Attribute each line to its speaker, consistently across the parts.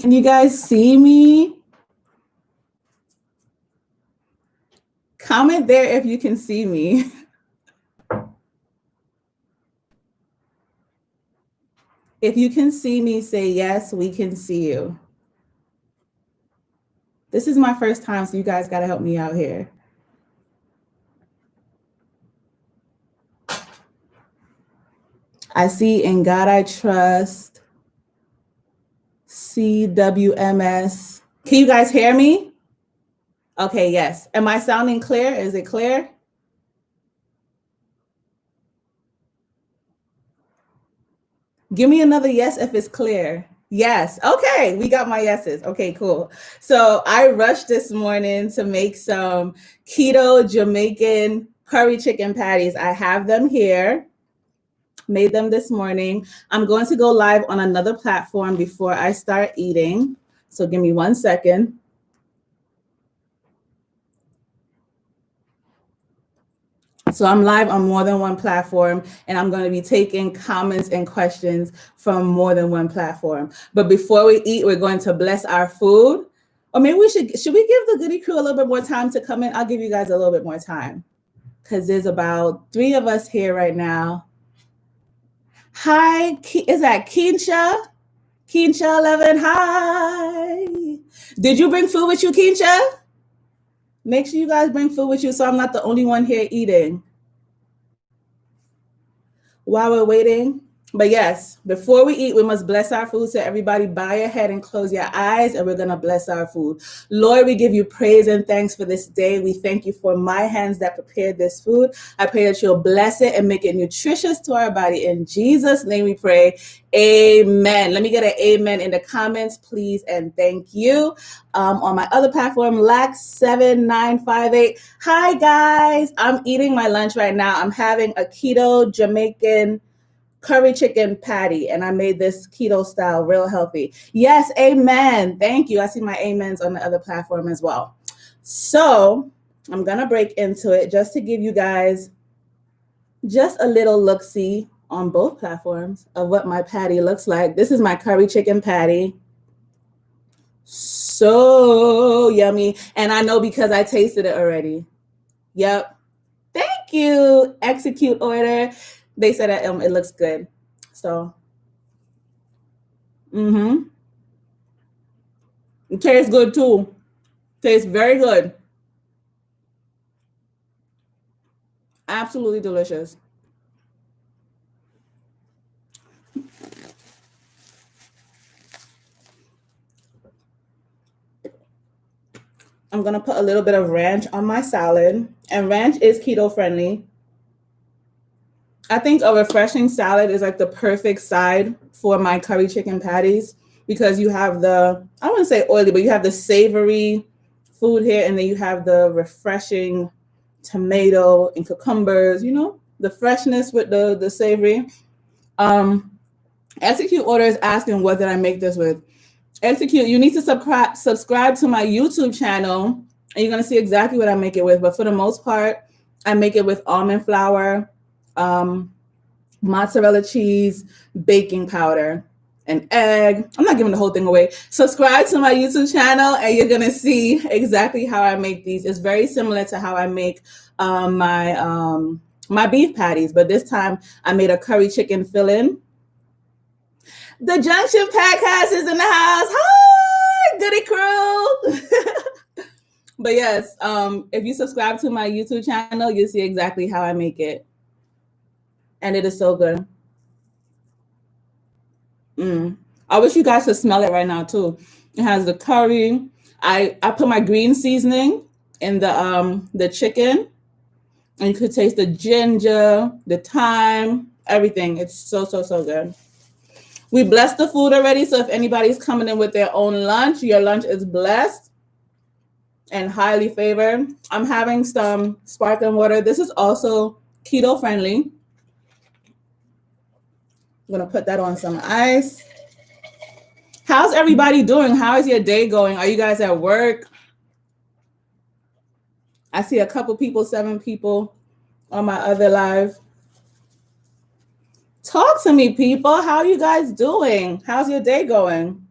Speaker 1: Can you guys see me? Comment there if you can see me. If you can see me, say yes, we can see you. This is my first time, so you guys got to help me out here. I see In God I Trust, CWMS. Can you guys hear me? Okay, yes. Am I sounding clear? Is it clear? Give me another yes if it's clear. Yes. Okay, we got my yeses. Okay, cool. So I rushed this morning to make some keto Jamaican curry chicken patties. I have them here. Made them this morning. I'm going to go live on another platform before I start eating. So give me 1 second. So I'm live on more than one platform, and I'm going to be taking comments and questions from more than one platform. But before we eat, we're going to bless our food. Or maybe should we give the Goodie crew a little bit more time to come in? I'll give you guys a little bit more time because there's about 3 of us here right now. Hi, is that Keensha? Keensha 11, hi. Did you bring food with you, Keensha? Make sure you guys bring food with you so I'm not the only one here eating. While we're waiting, but yes, before we eat, we must bless our food. So everybody bow your head and close your eyes, and we're going to bless our food. Lord, we give you praise and thanks for this day. We thank you for my hands that prepared this food. I pray that you'll bless it and make it nutritious to our body. In Jesus' name we pray. Amen. Let me get an amen in the comments, please, and thank you. On my other platform, Lax7958. Hi, guys. I'm eating my lunch right now. I'm having a keto Jamaican curry chicken patty, and I made this keto style, real healthy. Yes, amen. Thank you. I see my amens on the other platform as well. So I'm going to break into it just to give you guys just a little look-see on both platforms of what my patty looks like. This is my curry chicken patty. So yummy. And I know because I tasted it already. Yep. Thank you. Execute order. They said that it looks good. So, it tastes good too. Tastes very good. Absolutely delicious. I'm going to put a little bit of ranch on my salad. And ranch is keto friendly. I think a refreshing salad is like the perfect side for my curry chicken patties because you have the, I wouldn't say oily, but you have the savory food here, and then you have the refreshing tomato and cucumbers, the freshness with the savory. Execute order is asking what did I make this with. Execute, you need to subscribe to my YouTube channel, and you're going to see exactly what I make it with. But for the most part, I make it with almond flour, mozzarella cheese, baking powder, an egg. I'm not giving the whole thing away. Subscribe to my YouTube channel, and you're going to see exactly how I make these. It's very similar to how I make my beef patties, but this time I made a curry chicken fill-in. The Junction Podcast is in the house. Hi, Goodie crew. But yes, if you subscribe to my YouTube channel, you'll see exactly how I make it. And it is so good. I wish you guys could smell it right now too. It has the curry. I put my green seasoning in the chicken, and you could taste the ginger, the thyme, everything. It's so good. We blessed the food already, so if anybody's coming in with their own lunch, your lunch is blessed and highly favored. I'm having some sparkling water. This is also keto friendly. I'm going to put that on some ice. How's everybody doing? How is your day going? Are you guys at work? I see a couple people, 7 people on my other live. Talk to me, people. How are you guys doing? How's your day going?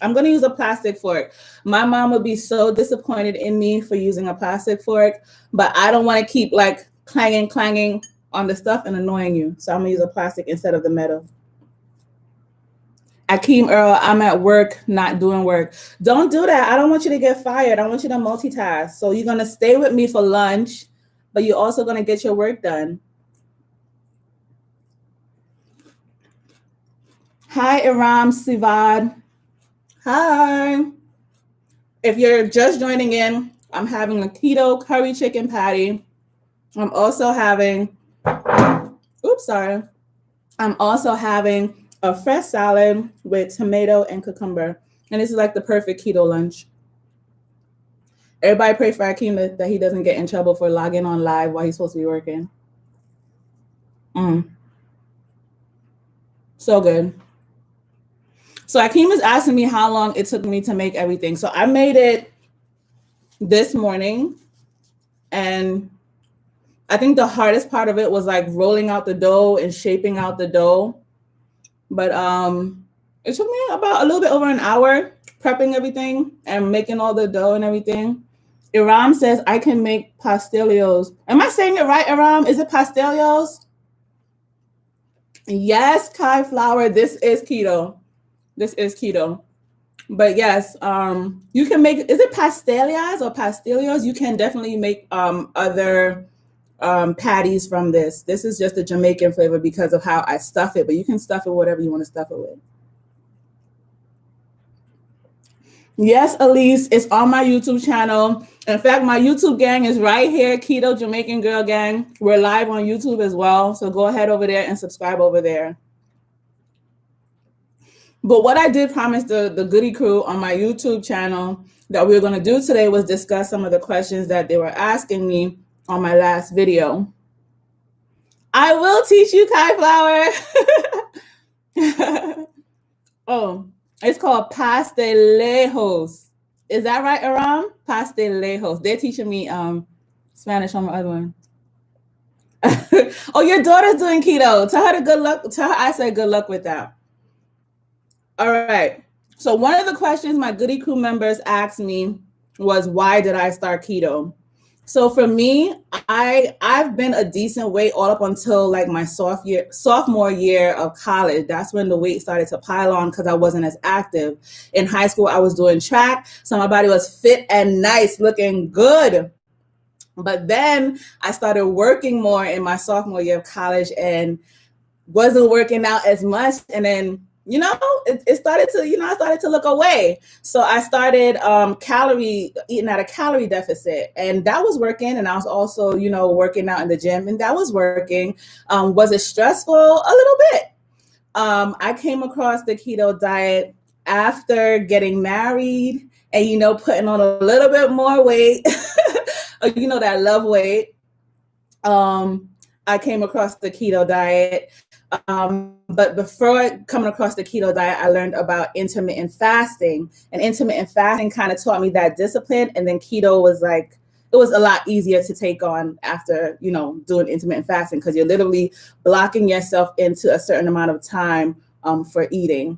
Speaker 1: I'm going to use a plastic fork. My mom would be so disappointed in me for using a plastic fork, but I don't want to keep like clanging on the stuff and annoying you. So I'm going to use a plastic instead of the metal. Akeem Earl, I'm at work, not doing work. Don't do that. I don't want you to get fired. I want you to multitask. So you're going to stay with me for lunch, but you're also going to get your work done. Hi, Iram Sivad. Hi. If you're just joining in, I'm having a keto curry chicken patty. I'm also having, I'm also having a fresh salad with tomato and cucumber. And this is like the perfect keto lunch. Everybody pray for Akeem that he doesn't get in trouble for logging on live while he's supposed to be working. So good. So Akeem is asking me how long it took me to make everything. So I made it this morning, and I think the hardest part of it was like rolling out the dough and shaping out the dough. But it took me about a little bit over an hour prepping everything and making all the dough and everything. Iram says I can make pastelillos. Am I saying it right, Iram? Is it pastelillos? Yes, Kai Flour. This is keto. This is keto. But yes, you can make, is it pastelillas or pastelillos? You can definitely make other patties from this. This is just a Jamaican flavor because of how I stuff it, but you can stuff it whatever you want to stuff it with. Yes, Elise, it's on my YouTube channel. In fact, my YouTube gang is right here, Keto Jamaican Girl Gang. We're live on YouTube as well, so go ahead over there and subscribe over there. But what I did promise the Goodie crew on my YouTube channel that we were going to do today was discuss some of the questions that they were asking me on my last video. I will teach you, Kai Flour. Oh, it's called pastelillos. Is that right, Aram? Pastelillos. They're teaching me Spanish on my other one. Oh, your daughter's doing keto. Tell her to good luck. Tell her I said good luck with that. All right. So one of the questions my Goodie crew members asked me was, why did I start keto? So for me, I've been a decent weight all up until like my sophomore year of college. That's when the weight started to pile on because I wasn't as active. In high school, I was doing track, so my body was fit and nice, looking good. But then I started working more in my sophomore year of college and wasn't working out as much. And then it started to, I started to look away. So I started eating at a calorie deficit, and that was working. And I was also, working out in the gym, and that was working. Was it stressful? A little bit. I came across the keto diet after getting married and, putting on a little bit more weight, that love weight. I came across the keto diet. But before coming across the keto diet, I learned about intermittent fasting, and intermittent fasting kind of taught me that discipline. And then keto was like, it was a lot easier to take on after, doing intermittent fasting, because you're literally blocking yourself into a certain amount of time for eating.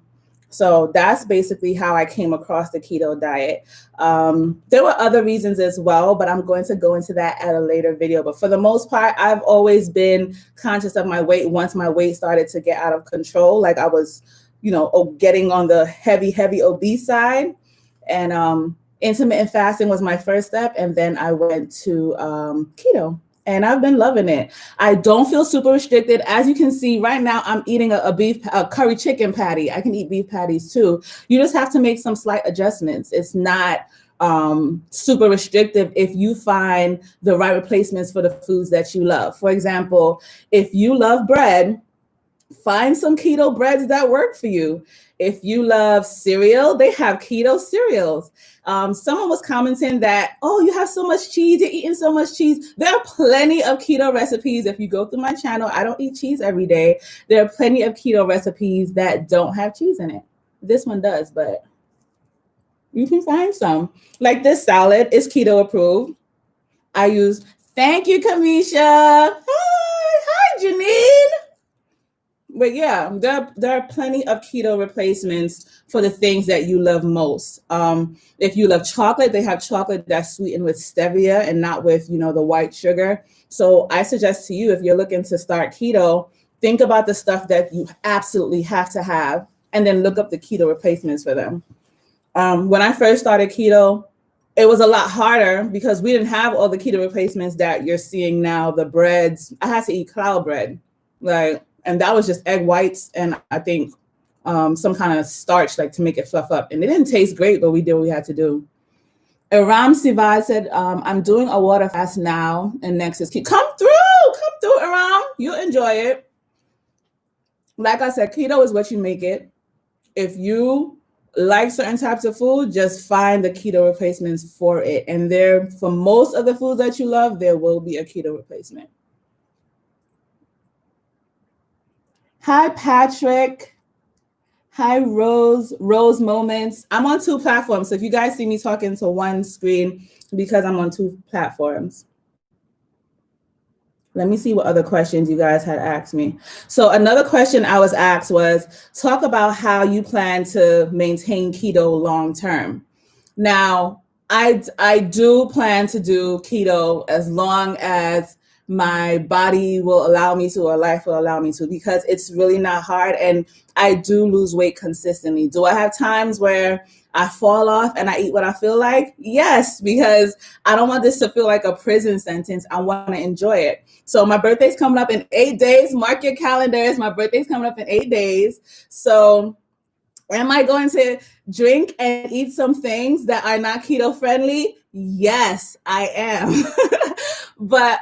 Speaker 1: So that's basically how I came across the keto diet. There were other reasons as well, but I'm going to go into that at a later video. But for the most part, I've always been conscious of my weight once my weight started to get out of control. Like I was, getting on the heavy obese side. And intermittent fasting was my first step. And then I went to keto. And I've been loving it. I don't feel super restricted. As you can see right now, I'm eating a curry chicken patty. I can eat beef patties too. You just have to make some slight adjustments. It's not super restrictive if you find the right replacements for the foods that you love. For example, if you love bread, find some keto breads that work for you. If you love cereal, they have keto cereals. Someone was commenting that, oh, you have so much cheese, you're eating so much cheese. There are plenty of keto recipes. If you go through my channel, I don't eat cheese every day. There are plenty of keto recipes that don't have cheese in it. This one does, but you can find some. Like this salad is keto approved. Thank you, Kamisha. Hi, Janine. But yeah, there are plenty of keto replacements for the things that you love most. If you love chocolate, they have chocolate that's sweetened with stevia and not with, the white sugar. So I suggest to you, if you're looking to start keto, think about the stuff that you absolutely have to have, and then look up the keto replacements for them. When I first started keto, it was a lot harder because we didn't have all the keto replacements that you're seeing now. The breads, I had to eat cloud bread, like, and that was just egg whites and I think some kind of starch, like to make it fluff up. And it didn't taste great, but we did what we had to do. Aram Sivad said, I'm doing a water fast now, and next is keto. Come through, Aram. You'll enjoy it. Like I said, keto is what you make it. If you like certain types of food, just find the keto replacements for it. And there, for most of the foods that you love, there will be a keto replacement. Hi, Patrick. Hi, Rose Moments. I'm on 2 platforms. So if you guys see me talking to one screen, because I'm on 2 platforms. Let me see what other questions you guys had asked me. So another question I was asked was, talk about how you plan to maintain keto long term. Now, I do plan to do keto as long as my body will allow me to, or life will allow me to, because it's really not hard. And I do lose weight consistently. Do I have times where I fall off and I eat what I feel like? Yes, because I don't want this to feel like a prison sentence. I want to enjoy it. So my birthday's coming up in 8 days. Mark your calendars. My birthday's coming up in 8 days. So am I going to drink and eat some things that are not keto friendly? Yes, I am. But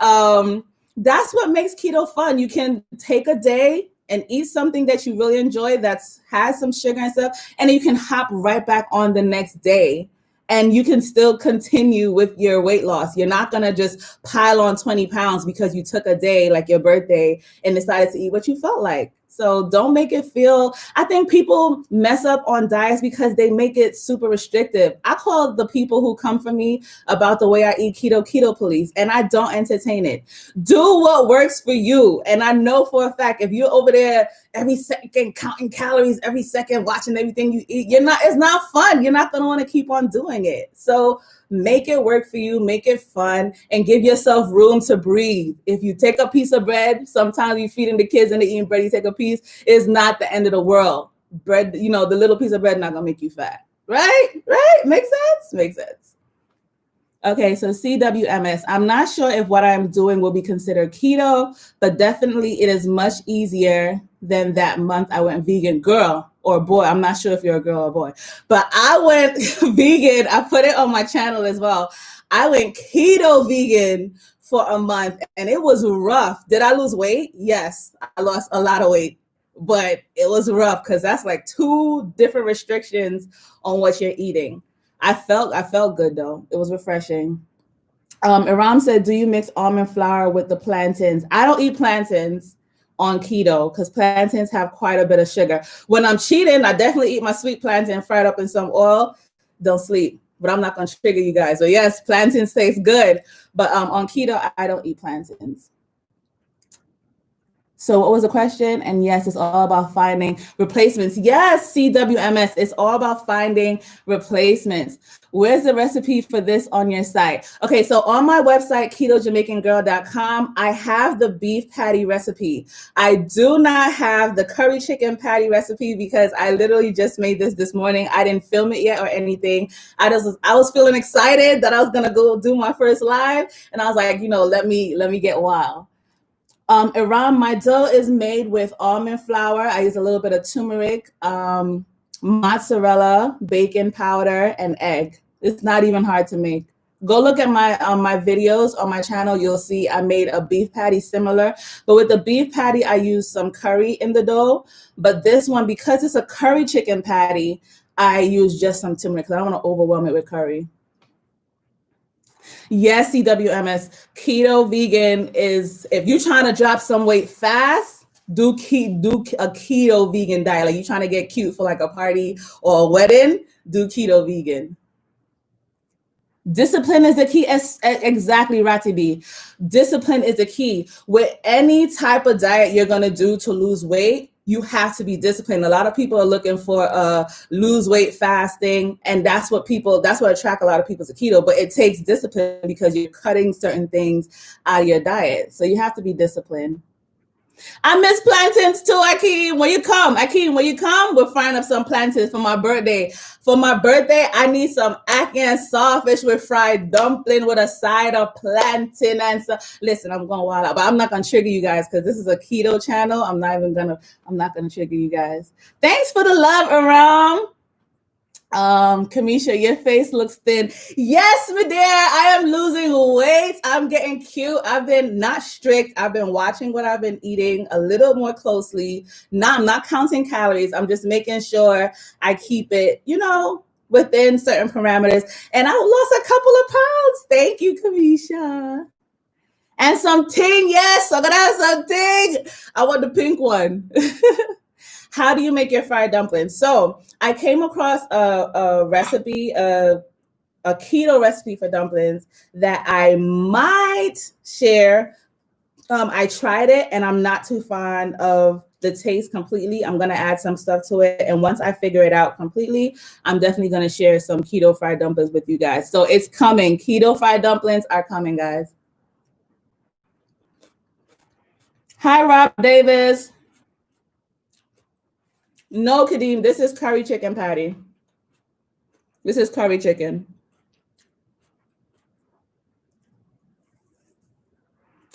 Speaker 1: that's what makes keto fun. You can take a day and eat something that you really enjoy that has some sugar and stuff, and you can hop right back on the next day. And you can still continue with your weight loss. You're not going to just pile on 20 pounds because you took a day like your birthday and decided to eat what you felt like. So don't make it feel, I think people mess up on diets because they make it super restrictive. I call the people who come for me about the way I eat keto police, and I don't entertain it. Do what works for you. And I know for a fact, if you're over there every second counting calories, every second watching everything you eat, it's not fun. You're not going to want to keep on doing it. So make it work for you, make it fun, and give yourself room to breathe. If you take a piece of bread, sometimes you're feeding the kids and they're eating bread, you take a piece, it's not the end of the world. Bread, the little piece of bread not gonna make you fat. Right? Makes sense? Makes sense. Okay, so CWMS. I'm not sure if what I'm doing will be considered keto, but definitely it is much easier than that month I went vegan. Girl or boy, I'm not sure if you're a girl or boy, but I went vegan. I put it on my channel as well. I went keto vegan for a month and it was rough. Did I lose weight? Yes, I lost a lot of weight, but it was rough because that's like 2 different restrictions on what you're eating. I felt good though. It was refreshing. Aram said, do you mix almond flour with the plantains? I don't eat plantains on keto because plantains have quite a bit of sugar. When I'm cheating, I definitely eat my sweet plantain fried up in some oil. Don't sleep, but I'm not going to trigger you guys. But yes, plantains taste good. But on keto, I don't eat plantains. So what was the question? And yes, it's all about finding replacements. Yes, CWMS, it's all about finding replacements. Where's the recipe for this on your site? Okay, so on my website, ketojamaicangirl.com, I have the beef patty recipe. I do not have the curry chicken patty recipe because I literally just made this morning. I didn't film it yet or anything. I was feeling excited that I was gonna go do my first live, and I was like, let me get wild. Iran, my dough is made with almond flour. I use a little bit of turmeric, mozzarella, bacon powder, and egg. It's not even hard to make. Go look at my videos on my channel. You'll see I made a beef patty similar. But with the beef patty, I used some curry in the dough. But this one, because it's a curry chicken patty, I use just some turmeric because I don't want to overwhelm it with curry. Yes, CWMS. Keto vegan is, if you're trying to drop some weight fast, do a keto vegan diet. Like you're trying to get cute for like a party or a wedding, do keto vegan. Discipline is the key. Exactly, Rati. Discipline is the key. With any type of diet you're going to do to lose weight, you have to be disciplined. A lot of people are looking for lose weight fasting, and that's what attract a lot of people to keto. But it takes discipline because you're cutting certain things out of your diet. So you have to be disciplined. I miss plantains too, Akeem. When you come, we'll find up some plantains for my birthday. For my birthday, I need some Akan sawfish with fried dumpling with a side of plantain and so. Listen, I'm going wild out, but I'm not gonna trigger you guys because this is a keto channel. I'm not gonna trigger you guys. Thanks for the love, Aram. Kamisha, your face looks thin. Yes, my dear, I am losing weight. I'm getting cute. I've been not strict. I've been watching what I've been eating a little more closely. I'm not counting calories. I'm just making sure I keep it, within certain parameters. And I lost a couple of pounds. Thank you, Kamisha. And some ting, yes, I'm gonna have some ting. I want the pink one. How do you make your fried dumplings? So I came across a recipe, a keto recipe for dumplings that I might share. I tried it and I'm not too fond of the taste completely. I'm going to add some stuff to it. And once I figure it out completely, I'm definitely going to share some keto fried dumplings with you guys. So it's coming. Keto fried dumplings are coming, guys. Hi, Rob Davis. No, Kadeem, this is curry chicken patty. This is curry chicken.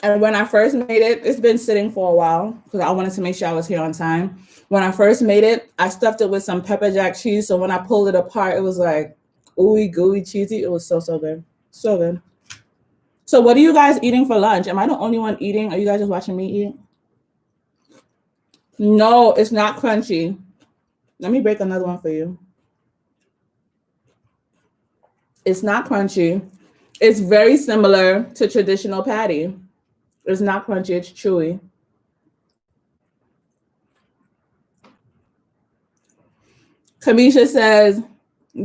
Speaker 1: And when I first made it, it's been sitting for a while because I wanted to make sure I was here on time. When I first made it, I stuffed it with some pepper jack cheese. So when I pulled it apart, it was like ooey gooey cheesy. It was so good. So good. So what are you guys eating for lunch? Am I the only one eating? Are you guys just watching me eat? No, it's not crunchy. Let me break another one for you. It's not crunchy. It's very similar to traditional patty. It's not crunchy, it's chewy. Kamisha says,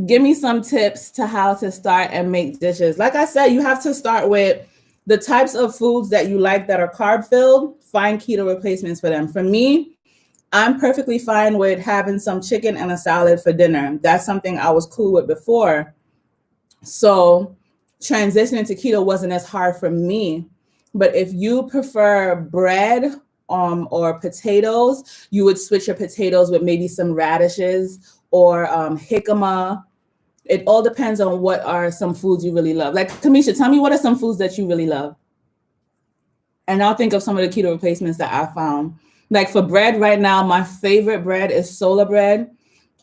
Speaker 1: give me some tips to how to start and make dishes. Like I said, you have to start with the types of foods that you like that are carb filled. Find keto replacements for them. For me, I'm perfectly fine with having some chicken and a salad for dinner. That's something I was cool with before. So transitioning to keto wasn't as hard for me. But if you prefer bread or potatoes, you would switch your potatoes with maybe some radishes or jicama. It all depends on what are some foods you really love. Like, Kamisha, tell me what are some foods that you really love? And I'll think of some of the keto replacements that I found. Like for bread right now, my favorite bread is solar bread.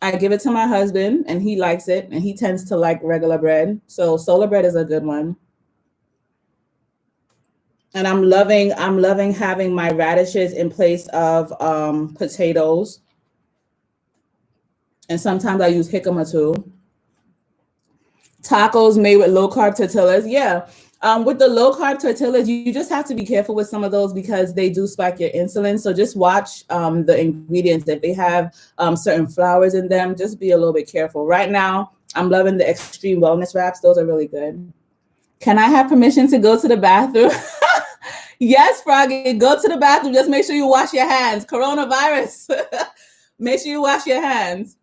Speaker 1: I give it to my husband and he likes it and he tends to like regular bread. So solar bread is a good one. And I'm loving having my radishes in place of potatoes. And sometimes I use jicama too. Tacos made with low carb tortillas. Yeah. With the low carb tortillas, you just have to be careful with some of those because they do spike your insulin. So just watch the ingredients. If they have certain flours in them, just be a little bit careful. Right now, I'm loving the extreme wellness wraps. Those are really good. Can I have permission to go to the bathroom? Yes, Froggy, go to the bathroom. Just make sure you wash your hands. Coronavirus. Make sure you wash your hands.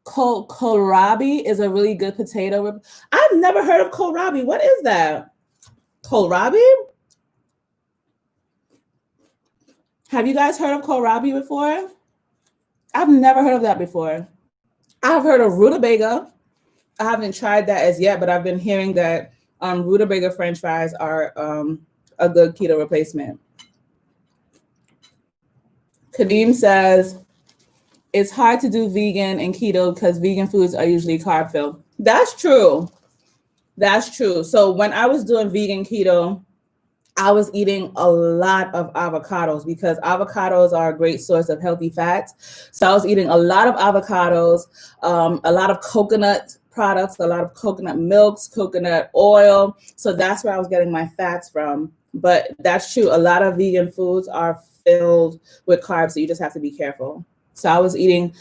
Speaker 1: Kohlrabi is a really good potato. I've never heard of kohlrabi. What is that? Kohlrabi? Have you guys heard of kohlrabi before? I've never heard of that before. I've heard of rutabaga. I haven't tried that as yet, but I've been hearing that rutabaga French fries are a good keto replacement. Kadeem says, it's hard to do vegan and keto because vegan foods are usually carb filled. That's true. That's true. So when I was doing vegan keto, I was eating a lot of avocados because avocados are a great source of healthy fats. So I was eating a lot of avocados, a lot of coconut products, a lot of coconut milks, coconut oil. So that's where I was getting my fats from. But that's true. A lot of vegan foods are filled with carbs, so you just have to be careful. So I was eating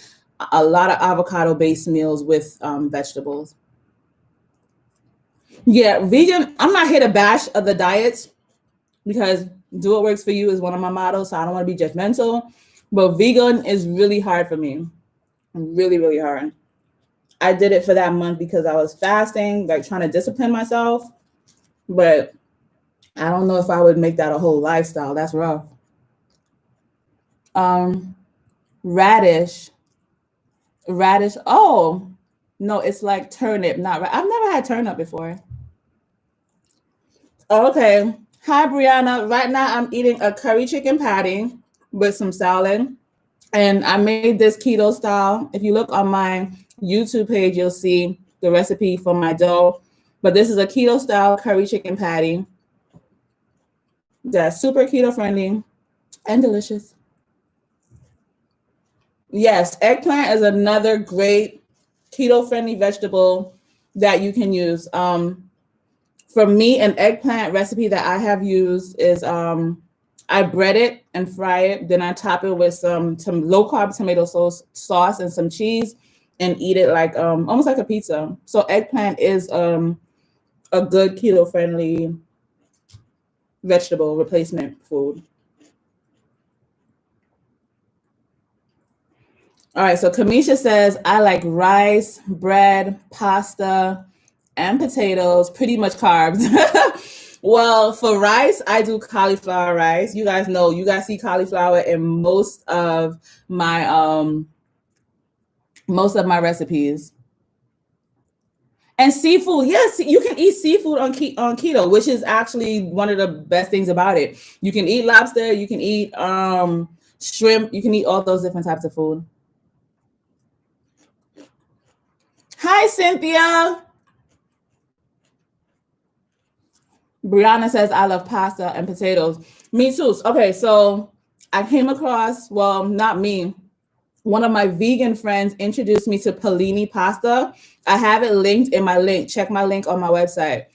Speaker 1: a lot of avocado-based meals with vegetables. Yeah, vegan, I'm not here to bash other diets because Do what works for you is one of my mottos, so I don't want to be judgmental. But vegan is really hard for me. Really, really hard. I did it for that month because I was fasting, like trying to discipline myself. But I don't know if I would make that a whole lifestyle. That's rough. Radish. Radish. Oh, no, it's like turnip, not I've never had turnip before. Okay. Hi, Brianna. Right now, I'm eating a curry chicken patty with some salad. And I made this keto style. If you look on my YouTube page, you'll see the recipe for my dough. But this is a keto style curry chicken patty that's super keto friendly and delicious. Yes, eggplant is another great keto friendly vegetable that you can use. For me, an eggplant recipe that I have used is I bread it and fry it. Then I top it with some low carb tomato sauce and some cheese and eat it like almost like a pizza. So eggplant is a good keto friendly vegetable replacement food. All right, so Kamisha says, I like rice, bread, pasta, and potatoes, pretty much carbs. Well, for rice, I do cauliflower rice. You guys know, you guys see cauliflower in most of my recipes. And seafood, yes, you can eat seafood on keto, which is actually one of the best things about it. You can eat lobster, you can eat shrimp, you can eat all those different types of food. Hi, Cynthia. Brianna says, I love pasta and potatoes. Me too. Okay, so I came across, well, not me. One of my vegan friends introduced me to Pellini pasta. I have it linked in my link. Check my link on my website.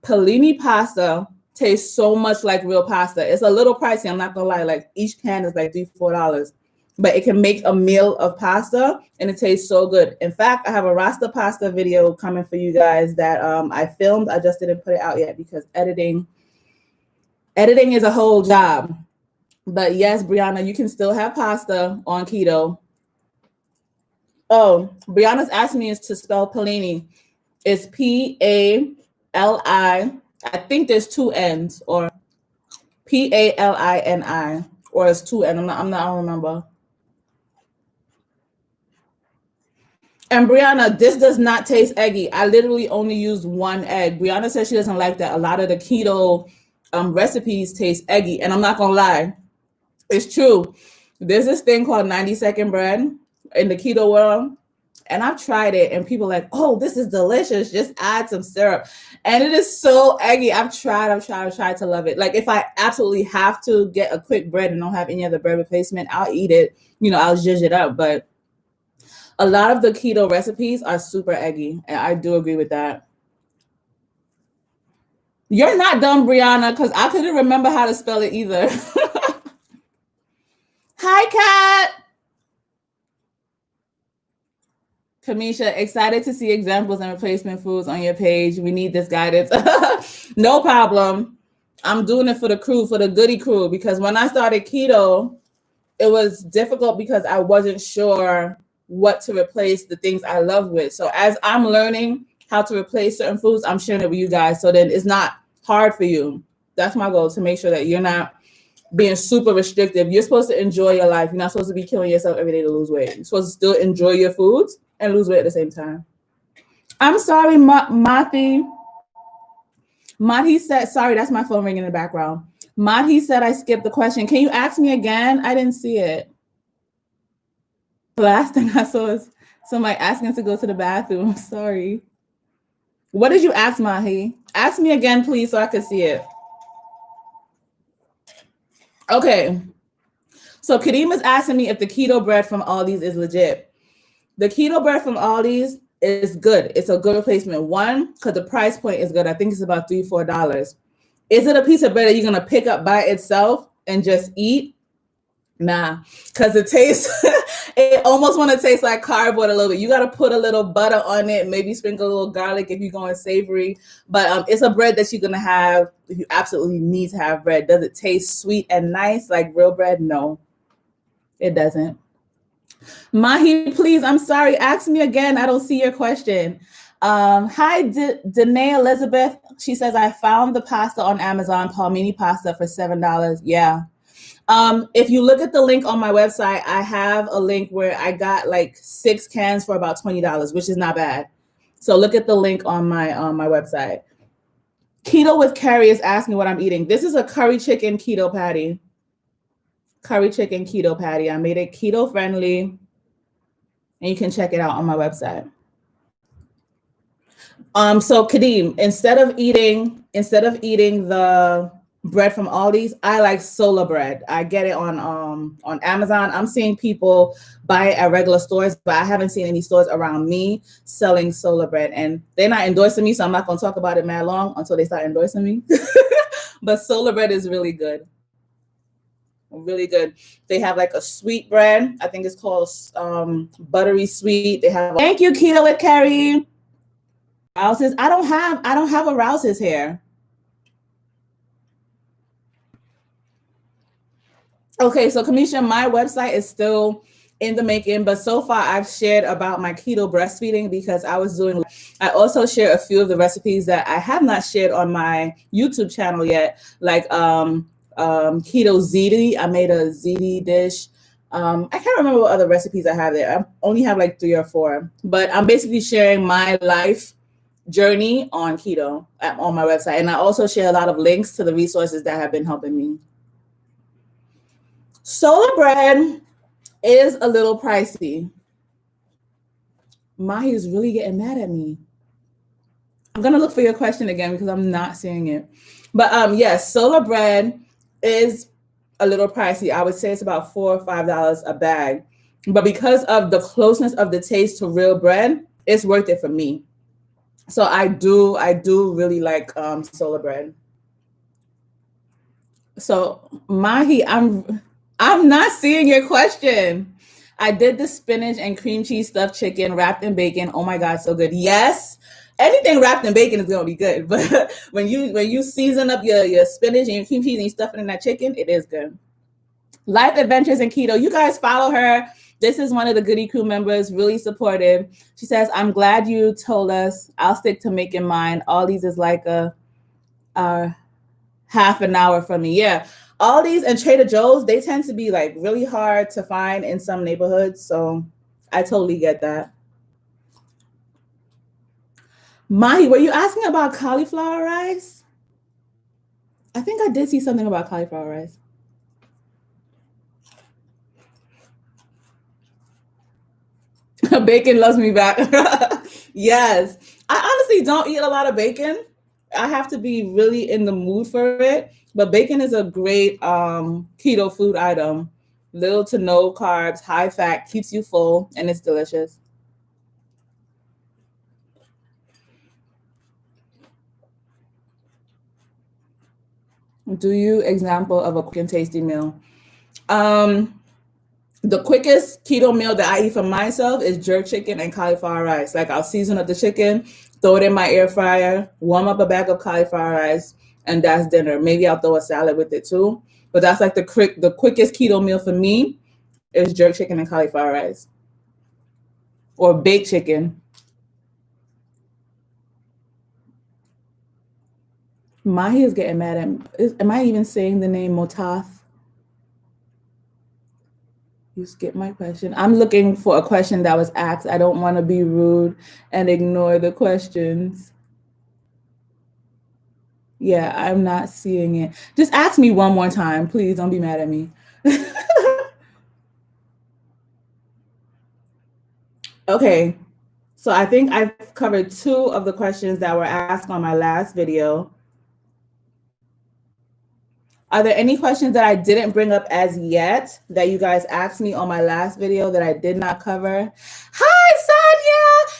Speaker 1: Pellini pasta tastes so much like real pasta. It's a little pricey, I'm not gonna lie. Like each can is like $3-4. But it can make a meal of pasta and it tastes so good. In fact, I have a Rasta pasta video coming for you guys that I filmed. I just didn't put it out yet because editing is a whole job. But yes, Brianna, you can still have pasta on keto. Oh, Brianna's asking me is to spell Pellini. It's Pali. I think there's two N's, or Palini, or it's two N. I don't remember. And Brianna, this does not taste eggy. I literally only used one egg. Brianna says she doesn't like that. A lot of the keto recipes taste eggy. And I'm not going to lie. It's true. There's this thing called 90-second bread in the keto world. And I've tried it. And people are like, oh, this is delicious. Just add some syrup. And it is so eggy. I've tried to love it. Like if I absolutely have to get a quick bread and don't have any other bread replacement, I'll eat it. I'll zhuzh it up. But a lot of the keto recipes are super eggy, and I do agree with that. You're not dumb, Brianna, because I couldn't remember how to spell it either. Hi, Kat. Kamisha, excited to see examples and replacement foods on your page. We need this guidance. No problem. I'm doing it for the crew, for the Goodie crew, because when I started keto, it was difficult because I wasn't sure what to replace the things I love with. So as I'm learning how to replace certain foods, I'm sharing it with you guys. So then it's not hard for you. That's my goal, to make sure that you're not being super restrictive. You're supposed to enjoy your life. You're not supposed to be killing yourself every day to lose weight. You're supposed to still enjoy your foods and lose weight at the same time. I'm sorry, Mathi said, sorry, that's my phone ringing in the background. Mathi said I skipped the question. Can you ask me again? I didn't see it. The last thing I saw is somebody asking to go to the bathroom. Sorry. What did you ask, Mahi? Ask me again, please, so I can see it. Okay. So Kadeem is asking me if the keto bread from Aldi's is legit. The keto bread from Aldi's is good. It's a good replacement. One, because the price point is good. I think it's about $3-4. Is it a piece of bread that you're going to pick up by itself and just eat? Nah, because it tastes, it almost want to taste like cardboard a little bit. You got to put a little butter on it, maybe sprinkle a little garlic if you're going savory. But it's a bread that you're going to have if you absolutely need to have bread. Does it taste sweet and nice like real bread? No, it doesn't. Mahi, please, I'm sorry. Ask me again. I don't see your question. Hi, Danae Elizabeth. She says, I found the pasta on Amazon, palmini pasta for $7. Yeah. If you look at the link on my website, I have a link where I got like 6 cans for about $20, which is not bad. So look at the link on my website. Keto with Carrie is asking what I'm eating. This is a curry chicken keto patty. Curry chicken keto patty. I made it keto friendly, and you can check it out on my website. So Kadeem, instead of eating the bread from Aldi's, I like Sola bread. I get it on Amazon. I'm seeing people buy it at regular stores, but I haven't seen any stores around me selling Sola bread, and they're not endorsing me, so I'm not going to talk about it mad long until they start endorsing me. But Sola bread is really good. Really good. They have like a sweet bread. I think it's called buttery sweet. They have. Thank you, Keto with Carrie. Rouses. I don't have a Rouses here. Okay, so Kamisha, my website is still in the making, but so far I've shared about my keto breastfeeding because I also share a few of the recipes that I have not shared on my YouTube channel yet, like keto ziti. I made a ziti dish. I can't remember what other recipes I have there. I only have like 3 or 4, but I'm basically sharing my life journey on keto on my website, and I also share a lot of links to the resources that have been helping me. Sola bread is a little pricey. Mahi is really getting mad at me. I'm gonna look for your question again because I'm not seeing it. But yes, Sola bread is a little pricey. I would say it's about $4 or $5 a bag. But because of the closeness of the taste to real bread, it's worth it for me. So I do really like Sola bread. So Mahi, I'm not seeing your question. I did the spinach and cream cheese stuffed chicken wrapped in bacon. Oh my God, so good. Yes, anything wrapped in bacon is gonna be good. But when you season up your spinach and your cream cheese and you stuff it in that chicken, it is good. Life Adventures in Keto. You guys follow her. This is one of the Goodie crew members, really supportive. She says, I'm glad you told us. I'll stick to making mine. Aldi's is like a half an hour from me. Yeah. Aldi's and Trader Joe's, they tend to be like really hard to find in some neighborhoods. So I totally get that. Mahi, were you asking about cauliflower rice? I think I did see something about cauliflower rice. Bacon loves me back. Yes. I honestly don't eat a lot of bacon. I have to be really in the mood for it. But bacon is a great keto food item. Little to no carbs, high fat, keeps you full, and it's delicious. Do you example of a quick and tasty meal? The quickest keto meal that I eat for myself is jerk chicken and cauliflower rice. Like I'll season up the chicken, throw it in my air fryer, warm up a bag of cauliflower rice, and that's dinner. Maybe I'll throw a salad with it too. But that's like the quickest keto meal for me is jerk chicken and cauliflower rice. Or baked chicken. Mahi is getting mad at am I even saying the name Motath? You skipped my question. I'm looking for a question that was asked. I don't want to be rude and ignore the questions. Yeah, I'm not seeing it. Just ask me one more time. Please don't be mad at me. Okay. So I think I've covered 2 of the questions that were asked on my last video. Are there any questions that I didn't bring up as yet that you guys asked me on my last video that I did not cover? Hi,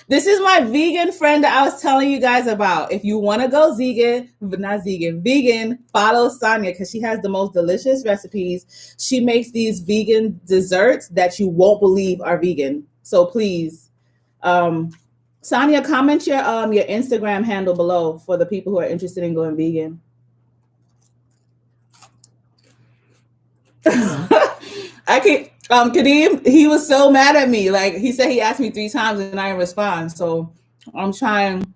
Speaker 1: This is my vegan friend that I was telling you guys about. If you want to go vegan, follow Sonia because she has the most delicious recipes. She makes these vegan desserts that you won't believe are vegan. So please, Sonia, comment your Instagram handle below for the people who are interested in going vegan. I can't. Kadeem, he was so mad at me. Like he said, he asked me 3 times and I didn't respond. So I'm trying.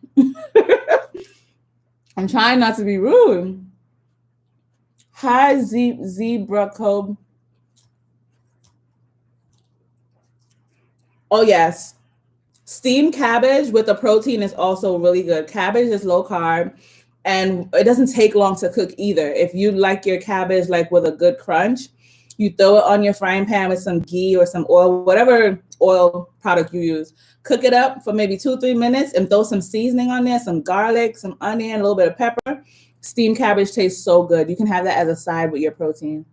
Speaker 1: I'm trying not to be rude. Hi, Zebra Cove. Oh yes, steamed cabbage with the protein is also really good. Cabbage is low carb, and it doesn't take long to cook either. If you like your cabbage like with a good crunch, you throw it on your frying pan with some ghee or some oil, whatever oil product you use. Cook it up for maybe 2-3 minutes and throw some seasoning on there, some garlic, some onion, a little bit of pepper. Steamed cabbage tastes so good. You can have that as a side with your protein.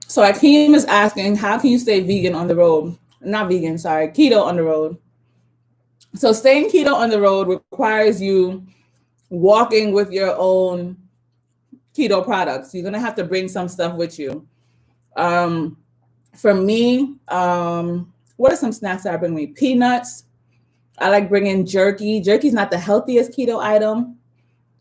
Speaker 1: So Akeem is asking, how can you stay vegan on the road? Not vegan, sorry, keto on the road. So staying keto on the road requires you walking with your own keto products. You're gonna have to bring some stuff with you. For me, what are some snacks that I bring with me? Peanuts. I like bringing jerky. Jerky's not the healthiest keto item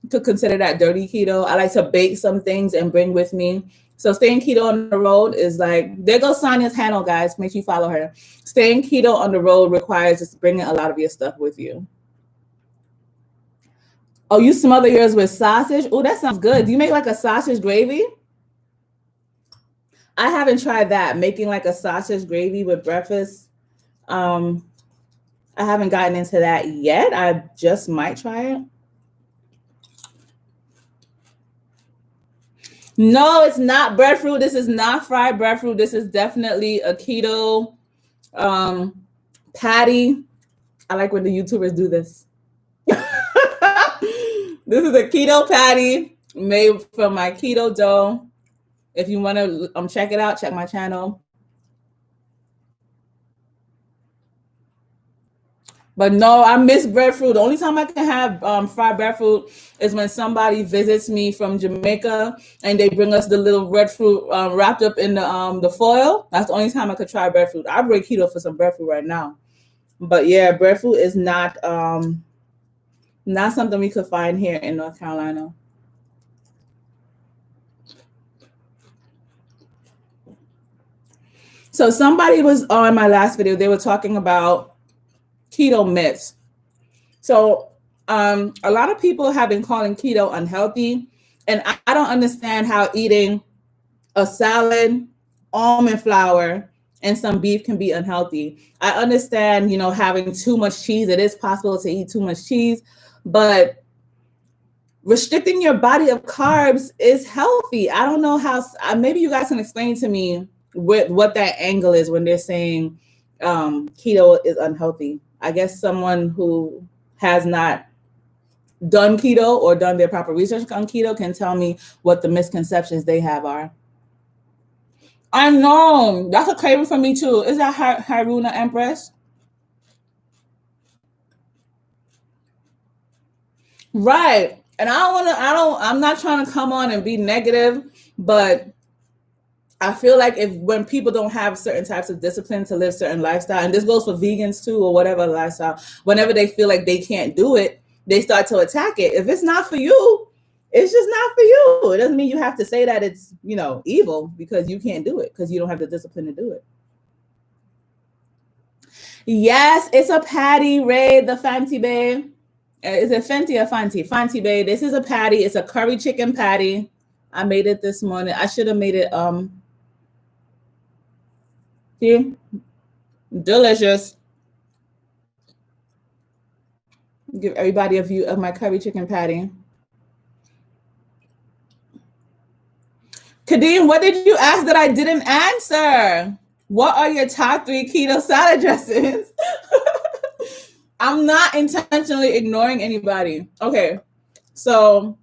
Speaker 1: to consider that dirty keto. I like to bake some things and bring with me. So staying keto on the road is like, there goes Sonia's handle, guys. Make sure you follow her. Staying keto on the road requires just bringing a lot of your stuff with you. Oh, you smother yours with sausage? Oh, that sounds good. Do you make like a sausage gravy? I haven't tried that, making like a sausage gravy with breakfast. I haven't gotten into that yet. I just might try it. No, it's not breadfruit. This is not fried breadfruit. This is definitely a keto patty. I like when the YouTubers do this. This is a keto patty made from my keto dough. If you want to check it out, check my channel. But no, I miss breadfruit. The only time I can have fried breadfruit is when somebody visits me from Jamaica and they bring us the little breadfruit wrapped up in the foil. That's the only time I could try breadfruit. I break keto for some breadfruit right now. But yeah, breadfruit is not something we could find here in North Carolina. So somebody was on my last video. They were talking about keto myths. So a lot of people have been calling keto unhealthy, and I don't understand how eating a salad, almond flour, and some beef can be unhealthy. I understand, having too much cheese. It is possible to eat too much cheese, but restricting your body of carbs is healthy. I don't know how. Maybe you guys can explain to me what that angle is when they're saying keto is unhealthy. I guess someone who has not done keto or done their proper research on keto can tell me what the misconceptions they have are. I know. That's a craving for me too. Is that Haruna Empress? Right. And I'm not trying to come on and be negative, but I feel like when people don't have certain types of discipline to live certain lifestyle, and this goes for vegans too, or whatever lifestyle, whenever they feel like they can't do it, they start to attack it. If it's not for you, it's just not for you. It doesn't mean you have to say that it's, evil because you can't do it because you don't have the discipline to do it. Yes, it's a patty, Ray, the Fancy Babe. Is it Fenty or Fancy? Fancy Babe. This is a patty. It's a curry chicken patty. I made it this morning. I should have made it see? Delicious. Give everybody a view of my curry chicken patty. Kadeem, what did you ask that I didn't answer? What are your top 3 keto salad dressings? I'm not intentionally ignoring anybody. Okay, so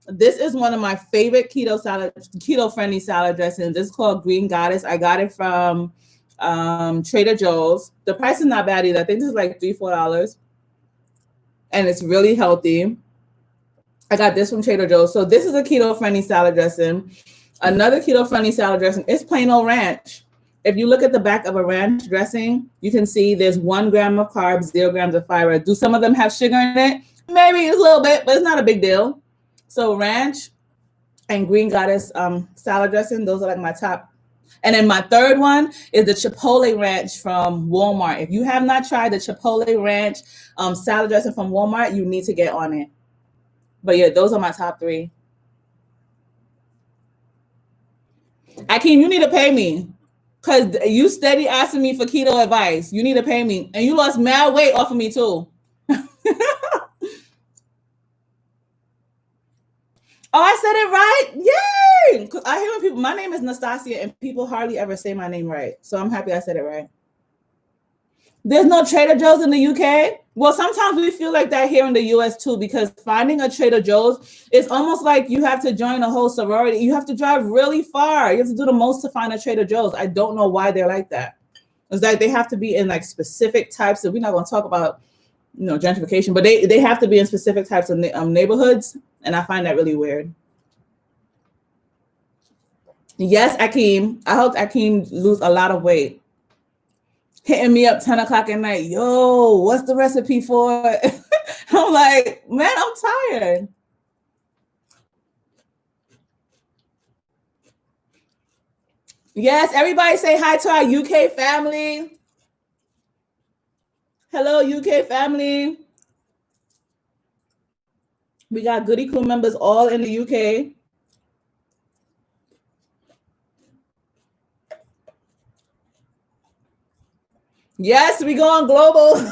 Speaker 1: This is one of my favorite keto friendly salad dressings. This is called Green Goddess. I got it from Trader Joe's. The price is not bad either. I think this is like $3-4, and it's really healthy. I got this from Trader Joe's. So this is a keto friendly salad dressing. Another keto friendly salad dressing is plain old ranch. If you look at the back of a ranch dressing, you can see there's 1 gram of carbs, 0 grams of fiber. Do some of them have sugar in it? Maybe it's a little bit, but it's not a big deal. So ranch and Green Goddess salad dressing, those are like my top. And then my third one is the Chipotle Ranch from Walmart. If you have not tried the Chipotle Ranch salad dressing from Walmart, you need to get on it. But yeah, those are my top 3. Akeem, you need to pay me because you steady asking me for keto advice. You need to pay me. And you lost mad weight off of me too. Oh, I said it right. Yay! Because I hear when people, my name is Nastassja, and people hardly ever say my name right. So I'm happy I said it right. There's no Trader Joe's in the UK. Well, sometimes we feel like that here in the US too, because finding a Trader Joe's is almost like you have to join a whole sorority. You have to drive really far. You have to do the most to find a Trader Joe's. I don't know why they're like that. It's like they have to be in like specific types of, we're not going to talk about, gentrification, but they have to be in specific types of neighborhoods. And I find that really weird. Yes, Akeem. I hope Akeem lose a lot of weight. Hitting me up 10 o'clock at night. Yo, what's the recipe for it? I'm like, man, I'm tired. Yes, everybody say hi to our UK family. Hello, UK family. We got Goodie crew members all in the UK. Yes, we going global.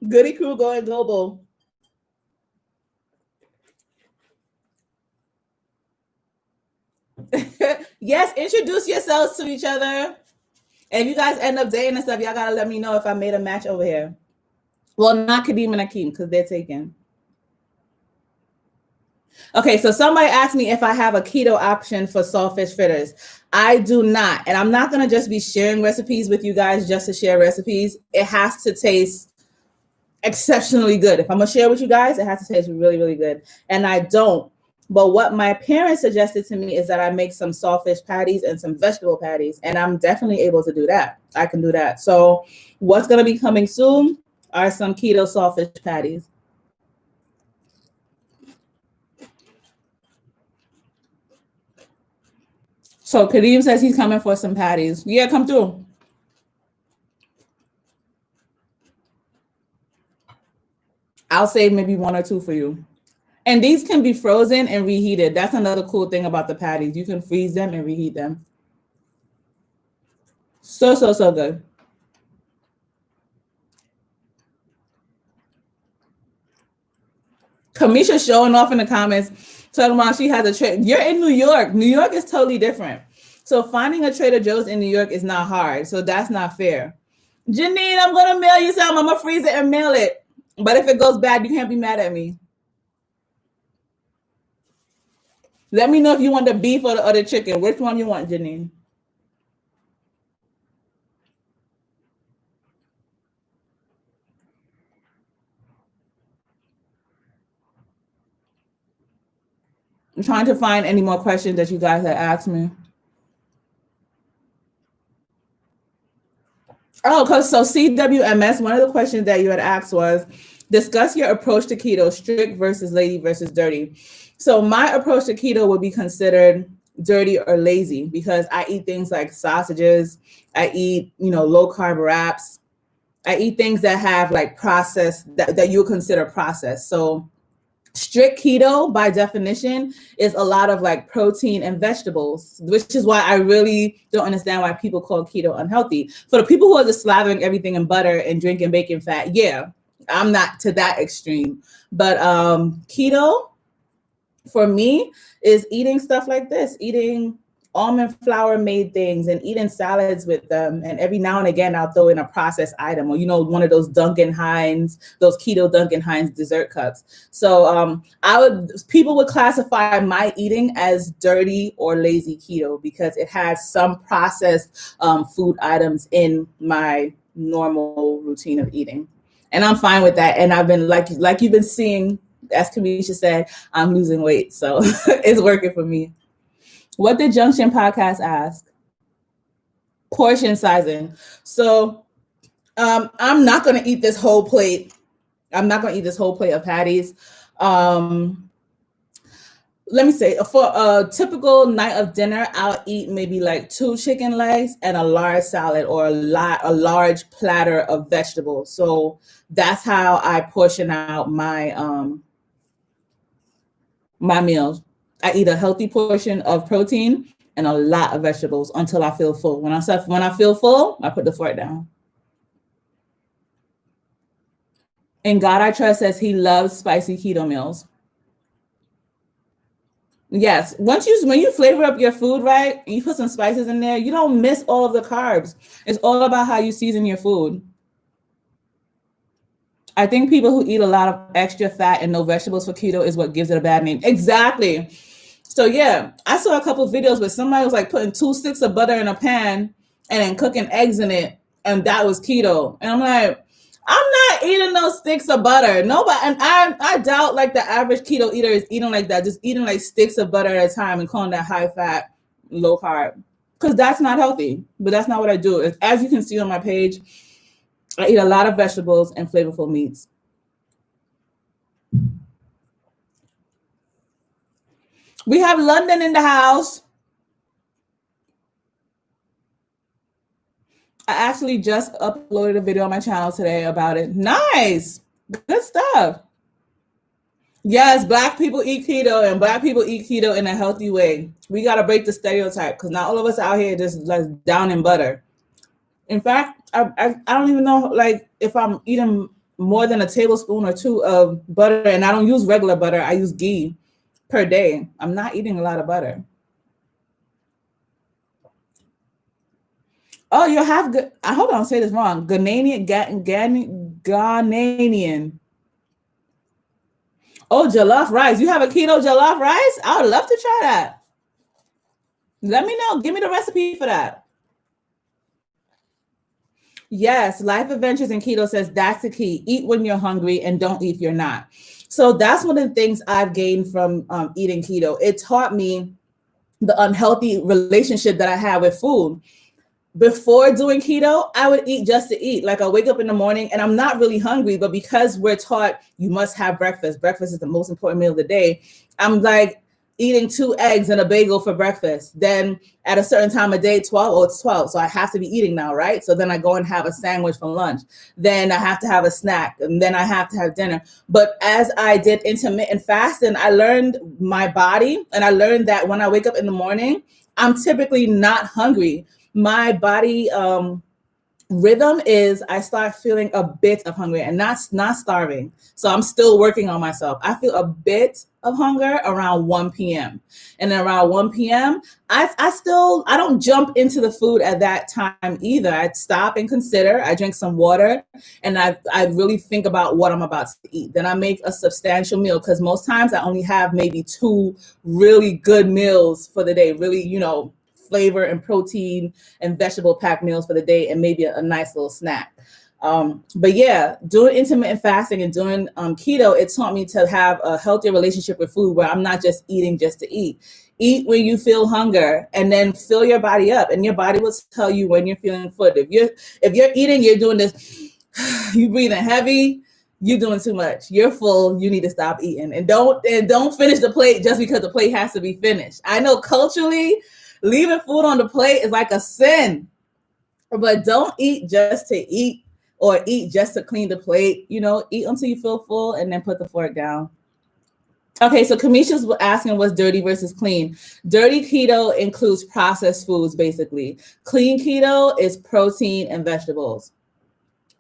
Speaker 1: Goodie crew going global. Yes, introduce yourselves to each other. And if you guys end up dating and stuff, y'all gotta let me know if I made a match over here. Well, not Kadeem and Akeem, because they're taken. Okay, so somebody asked me if I have a keto option for saltfish fritters. I do not. And I'm not going to just be sharing recipes with you guys just to share recipes. It has to taste exceptionally good. If I'm going to share with you guys, it has to taste really, really good. And I don't. But what my parents suggested to me is that I make some saltfish patties and some vegetable patties. And I'm definitely able to do that. I can do that. So what's going to be coming soon are some keto saltfish patties. So Kadeem says he's coming for some patties. Yeah, come through. I'll save maybe 1 or 2 for you. And these can be frozen and reheated. That's another cool thing about the patties. You can freeze them and reheat them. So good. Kamisha showing off in the comments, talking about she has a trade. You're in New York. New York is totally different. So finding a Trader Joe's in New York is not hard. So that's not fair. Janine, I'm going to mail you some. I'm going to freeze it and mail it. But if it goes bad, you can't be mad at me. Let me know if you want the beef or the chicken. Which one you want, Janine? I'm trying to find any more questions that you guys had asked me. Oh, because so CWMS, one of the questions that you had asked was, discuss your approach to keto, strict versus lazy versus dirty. So my approach to keto would be considered dirty or lazy because I eat things like sausages. I eat, low carb wraps. I eat things that have like processed, that you consider processed. So strict keto by definition is a lot of like protein and vegetables, which is why I really don't understand why people call keto unhealthy. For the people who are just slathering everything in butter and drinking bacon fat, yeah, I'm not to that extreme. But keto for me is eating stuff like this, eating almond flour made things and eating salads with them. And every now and again, I'll throw in a processed item, or, one of those those keto Duncan Hines dessert cups. So people would classify my eating as dirty or lazy keto because it has some processed food items in my normal routine of eating. And I'm fine with that. And I've been like you've been seeing, as Kamisha said, I'm losing weight. So it's working for me. What did Junction Podcast ask? Portion sizing. So I'm not going to eat this whole plate. I'm not going to eat this whole plate of patties. Let me say, for a typical night of dinner, I'll eat maybe like 2 chicken legs and a large salad, or a large platter of vegetables. So that's how I portion out my my meals. I eat a healthy portion of protein and a lot of vegetables until I feel full. When I feel full, I put the fork down. And God I Trust says he loves spicy keto meals. Yes, when you flavor up your food right, and you put some spices in there, you don't miss all of the carbs. It's all about how you season your food. I think people who eat a lot of extra fat and no vegetables for keto is what gives it a bad name. Exactly. So yeah, I saw a couple of videos where somebody was like putting 2 sticks of butter in a pan and then cooking eggs in it, and that was keto. And I'm like, I'm not eating those sticks of butter. Nobody, and I doubt like the average keto eater is eating like that, just eating like sticks of butter at a time and calling that high fat, low carb, because that's not healthy. But that's not what I do. As you can see on my page, I eat a lot of vegetables and flavorful meats. We have London in the house. I actually just uploaded a video on my channel today about it. Nice. Good stuff. Yes, Black people eat keto, and Black people eat keto in a healthy way. We got to break the stereotype, because not all of us out here just like down in butter. In fact, I don't even know like if I'm eating more than a tablespoon or 2 of butter, and I don't use regular butter. I use ghee per day. I'm not eating a lot of butter. Oh, you have good. I hope I don't say this wrong. Ghanaian. Oh, jollof rice. You have a keto jollof rice? I would love to try that. Let me know. Give me the recipe for that. Yes, Life Adventures in Keto says that's the key. Eat when you're hungry and don't eat if you're not. So that's one of the things I've gained from eating keto. It taught me the unhealthy relationship that I had with food. Before doing keto, I would eat just to eat. Like I wake up in the morning and I'm not really hungry, but because we're taught you must have breakfast. Breakfast is the most important meal of the day. I'm like eating 2 eggs and a bagel for breakfast. Then at a certain time of day, 12, oh, it's 12. So I have to be eating now, right? So then I go and have a sandwich for lunch. Then I have to have a snack, and then I have to have dinner. But as I did intermittent fasting, I learned my body, and I learned that when I wake up in the morning, I'm typically not hungry. My body rhythm is I start feeling a bit of hunger and not starving. So I'm still working on myself. I feel a bit of hunger around 1 p.m. And then around 1 p.m., I don't jump into the food at that time either. I stop and consider. I drink some water, and I really think about what I'm about to eat. Then I make a substantial meal, because most times I only have maybe 2 really good meals for the day, really, flavor and protein and vegetable packed meals for the day, and maybe a nice little snack. But yeah, doing intermittent fasting and doing keto, it taught me to have a healthier relationship with food, where I'm not just eating just to eat. Eat when you feel hunger, and then fill your body up, and your body will tell you when you're feeling full. If you're eating, you're doing this, you breathing heavy, you're doing too much. You're full. You need to stop eating, and don't finish the plate just because the plate has to be finished. I know culturally, leaving food on the plate is like a sin, but don't eat just to eat or eat just to clean the plate. Eat until you feel full and then put the fork down. Okay, so Kamisha's asking what's dirty versus clean. Dirty keto includes processed foods, basically. Clean keto is protein and vegetables.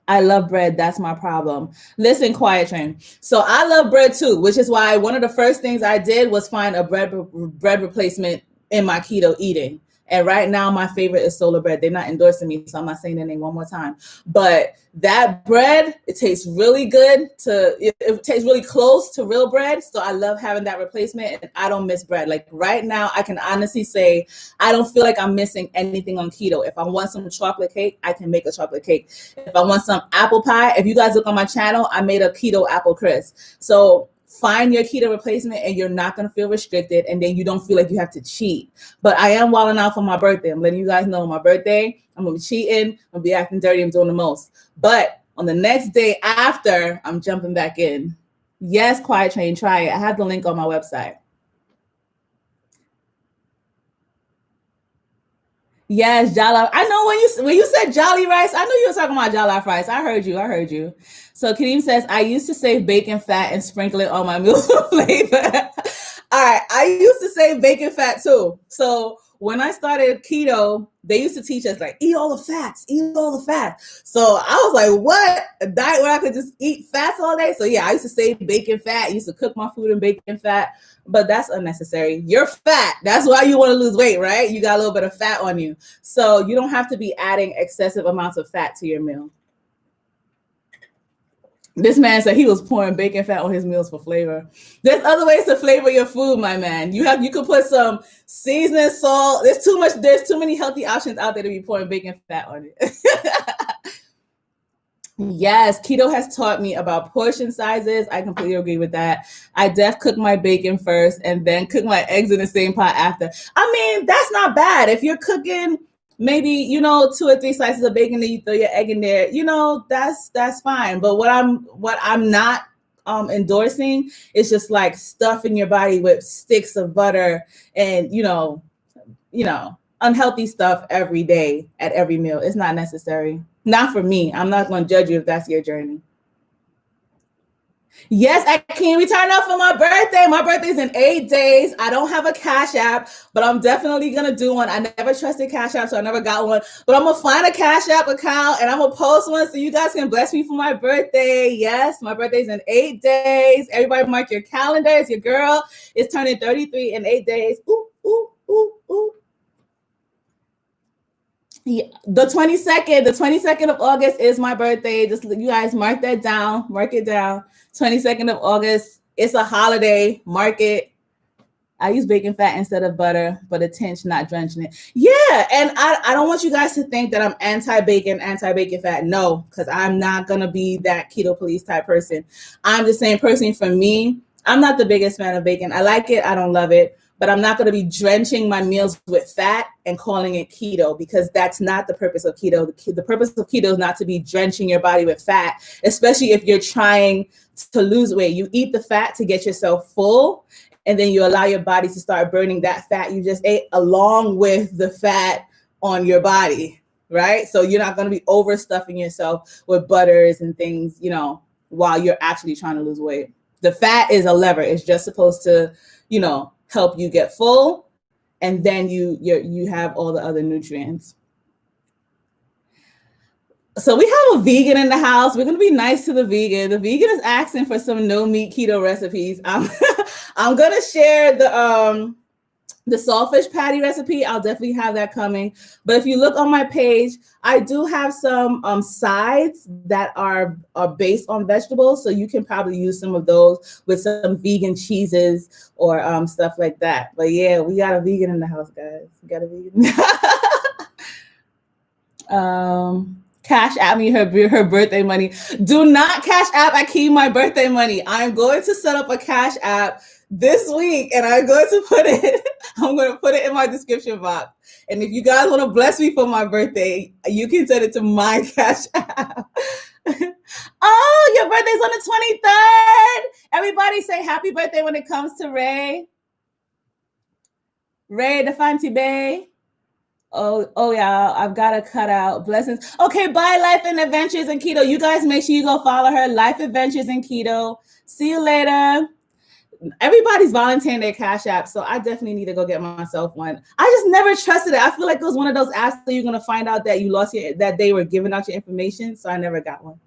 Speaker 1: I love bread. That's my problem. Listen, Quiet Train. So I love bread too, which is why one of the first things I did was find a bread replacement in my keto eating. And right now, my favorite is Solar Bread. They're not endorsing me, so I'm not saying their name one more time. But that bread, it tastes really good. It tastes really close to real bread. So I love having that replacement, and I don't miss bread. Like right now, I can honestly say I don't feel like I'm missing anything on keto. If I want some chocolate cake, I can make a chocolate cake. If I want some apple pie, if you guys look on my channel, I made a keto apple crisp. So find your keto replacement, and you're not going to feel restricted, and then you don't feel like you have to cheat. But I am wilding out for my birthday. I'm letting you guys know my birthday, I'm going to be cheating. I'm going to be acting dirty. I'm doing the most. But on the next day after, I'm jumping back in. Yes, Quiet Train, try it. I have the link on my website. Yes, jollof. I know when you said jolly rice, I knew you were talking about jollof rice. I heard you. So Kadeem says, I used to save bacon fat and sprinkle it on my meal for flavor. All right, I used to save bacon fat too. So when I started keto, they used to teach us like, eat all the fats. So I was like, what? A diet where I could just eat fats all day? So yeah, I used to save bacon fat. I used to cook my food in bacon fat, but that's unnecessary. You're fat. That's why you want to lose weight, right? You got a little bit of fat on you. So you don't have to be adding excessive amounts of fat to your meal. This man said he was pouring bacon fat on his meals for flavor. There's other ways to flavor your food, my man. You could put some seasoning, salt. There's too many healthy options out there to be pouring bacon fat on it. Yes, keto has taught me about portion sizes. I completely agree with that. I cook my bacon first and then cook my eggs in the same pot after. I mean, that's not bad. If you're cooking maybe 2 or 3 slices of bacon, then you throw your egg in there, that's fine. But what I'm not endorsing is just like stuffing your body with sticks of butter and unhealthy stuff every day at every meal. It's not necessary. Not for me. I'm not going to judge you if that's your journey. Yes, I can return up for my birthday. My birthday's in 8 days. I don't have a Cash App, but I'm definitely going to do one. I never trusted Cash App, so I never got one. But I'm going to find a Cash App account, and I'm going to post one so you guys can bless me for my birthday. Yes, my birthday's in 8 days. Everybody mark your calendars. Your girl is turning 33 in 8 days. Ooh, ooh, ooh, ooh. Yeah, the 22nd of August is my birthday. Just you guys mark it down. 22nd of August. It's a holiday. Mark it. I use bacon fat instead of butter, but a tinge, not drenching it. Yeah, and I don't want you guys to think that I'm anti-bacon fat. No, because I'm not going to be that keto police type person. I'm just saying personally for me, I'm not the biggest fan of bacon. I like it. I don't love it. But I'm not going to be drenching my meals with fat and calling it keto, because that's not the purpose of keto. The purpose of keto is not to be drenching your body with fat, especially if you're trying to lose weight. You eat the fat to get yourself full, and then you allow your body to start burning that fat you just ate along with the fat on your body, right? So you're not going to be overstuffing yourself with butters and things, while you're actually trying to lose weight. The fat is a lever. It's just supposed to, help you get full, and then you have all the other nutrients. So we have a vegan in the house. We're gonna be nice to the vegan. The vegan is asking for some no meat keto recipes. I'm gonna share the saltfish patty recipe. I'll definitely have that coming. But if you look on my page, I do have some sides that are based on vegetables. So you can probably use some of those with some vegan cheeses or stuff like that. But yeah, we got a vegan in the house, guys. We got a vegan. Cash App me her birthday money. Do not Cash App Akeem my birthday money. I'm going to set up a Cash App this week, and I'm going to put it in my description box. And if you guys want to bless me for my birthday, you can send it to my Cash App. Oh, your birthday's on the 23rd. Everybody say happy birthday when it comes to Ray. Ray the Fancy Bay. Oh yeah, I've got to cut out. Blessings. Okay, bye, Life and Adventures in Keto. You guys make sure you go follow her, Life Adventures in Keto. See you later. Everybody's volunteering their Cash App, so I definitely need to go get myself one. I just never trusted it. I feel like it was one of those apps that you're gonna find out that you lost that they were giving out your information, so I never got one.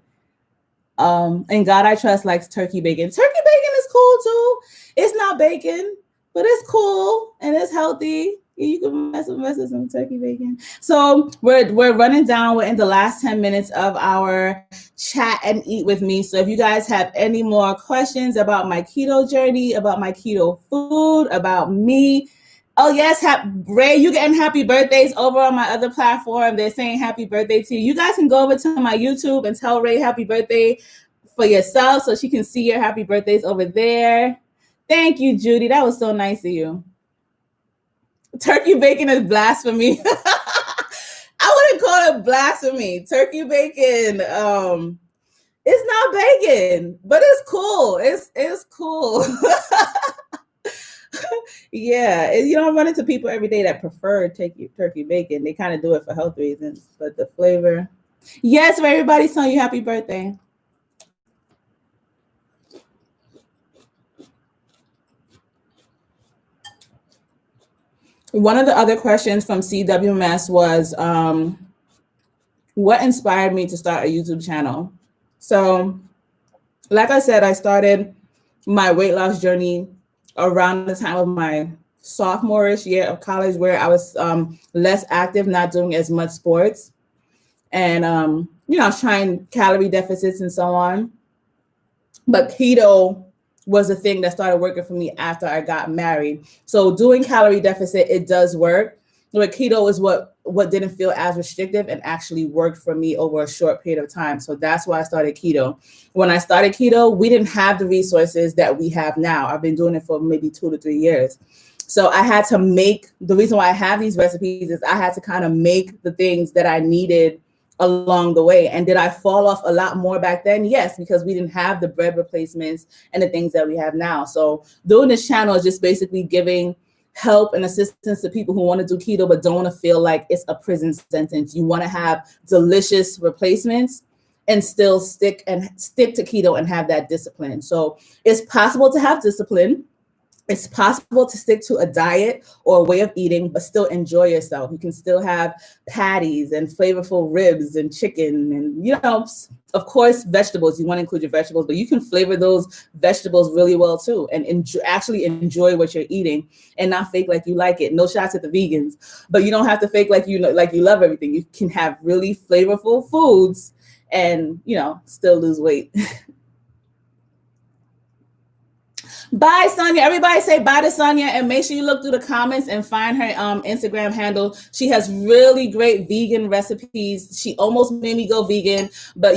Speaker 1: And God I Trust likes turkey bacon. Turkey bacon is cool too. It's not bacon, but it's cool and it's healthy. You can mess with some turkey bacon. So we're running down. We're in the last 10 minutes of our chat and eat with me. So if you guys have any more questions about my keto journey, about my keto food, about me. Oh yes, Ray, you getting happy birthdays over on my other platform. They're saying happy birthday to you. You guys can go over to my YouTube and tell Ray happy birthday for yourself so she can see your happy birthdays over there. Thank you, Judy. That was so nice of you. Turkey bacon is blasphemy. I wouldn't call it blasphemy. Turkey bacon, it's not bacon, but it's cool. It's cool. Yeah, you don't run into people every day that prefer turkey bacon. They kind of do it for health reasons, but the flavor. Yes, for everybody's telling you happy birthday. One of the other questions from CWMS was, what inspired me to start a YouTube channel? So, like I said, I started my weight loss journey around the time of my sophomore-ish year of college, where I was less active, not doing as much sports. And, I was trying calorie deficits and so on. But keto was the thing that started working for me after I got married. So doing calorie deficit, it does work. But keto is what didn't feel as restrictive and actually worked for me over a short period of time. So that's why I started keto. When I started keto, we didn't have the resources that we have now. I've been doing it for maybe 2 to 3 years. So I had to the reason why I have these recipes is I had to kind of make the things that I needed along the way. And did I fall off a lot more back then? Yes, because we didn't have the bread replacements and the things that we have now. So doing this channel is just basically giving help and assistance to people who want to do keto but don't want to feel like it's a prison sentence. You want to have delicious replacements and still stick to keto and have that discipline. So it's possible to have discipline. It's possible to stick to a diet or a way of eating, but still enjoy yourself. You can still have patties and flavorful ribs and chicken and, of course, vegetables. You want to include your vegetables, but you can flavor those vegetables really well too and actually enjoy what you're eating and not fake like you like it. No shots at the vegans, but you don't have to fake like you love everything. You can have really flavorful foods and, still lose weight. Bye, Sonia. Everybody say bye to Sonia and make sure you look through the comments and find her Instagram handle. She has really great vegan recipes. She almost made me go vegan, but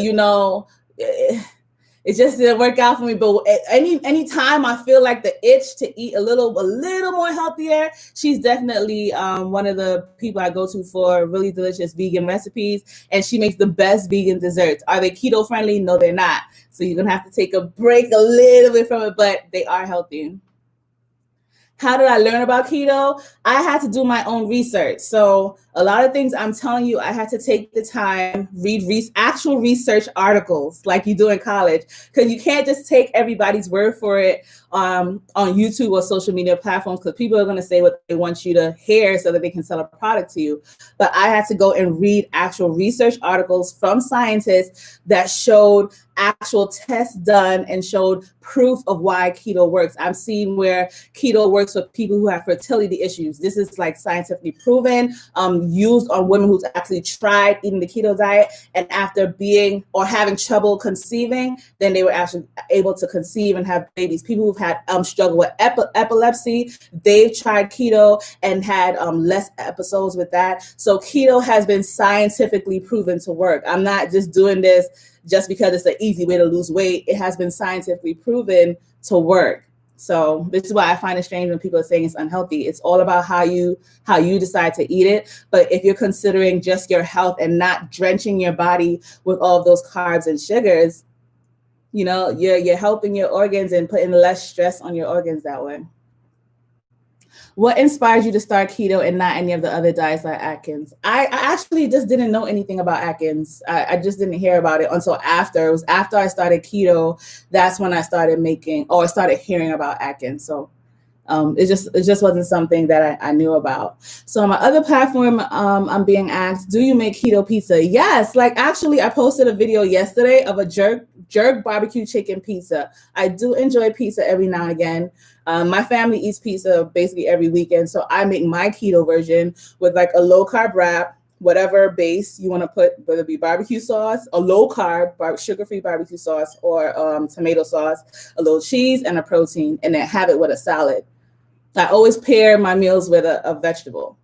Speaker 1: it just didn't work out for me. But any time I feel like the itch to eat a little more healthier, she's definitely one of the people I go to for really delicious vegan recipes. And she makes the best vegan desserts. Are they keto friendly? No, they're not. So you're going to have to take a break a little bit from it, but they are healthy. How did I learn about keto? I had to do my own research. So a lot of things I'm telling you, I had to take the time, read actual research articles like you do in college, because you can't just take everybody's word for it on YouTube or social media platforms, because people are going to say what they want you to hear so that they can sell a product to you. But I had to go and read actual research articles from scientists that showed actual tests done and showed proof of why keto works. I've seen where keto works for people who have fertility issues. This is like scientifically proven, used on women who's actually tried eating the keto diet, and after being or having trouble conceiving, then they were actually able to conceive and have babies. People who've had struggle with epilepsy, they've tried keto and had less episodes with that. So keto has been scientifically proven to work. I'm not just doing this just because it's an easy way to lose weight. It has been scientifically proven to work. So this is why I find it strange when people are saying it's unhealthy. It's all about how you decide to eat it. But if you're considering just your health and not drenching your body with all of those carbs and sugars, you're helping your organs and putting less stress on your organs that way. What inspired you to start keto and not any of the other diets like Atkins? I actually just didn't know anything about Atkins. I just didn't hear about it until after. It was after I started keto, that's when I started started hearing about Atkins. So It just wasn't something that I knew about. So on my other platform, I'm being asked, do you make keto pizza? Yes, like actually I posted a video yesterday of a jerk barbecue chicken pizza. I do enjoy pizza every now and again. My family eats pizza basically every weekend, so I make my keto version with like a low carb wrap, whatever base you want to put, whether it be barbecue sauce, a low carb, sugar-free barbecue sauce, or tomato sauce, a little cheese, and a protein, and then have it with a salad. I always pair my meals with a vegetable.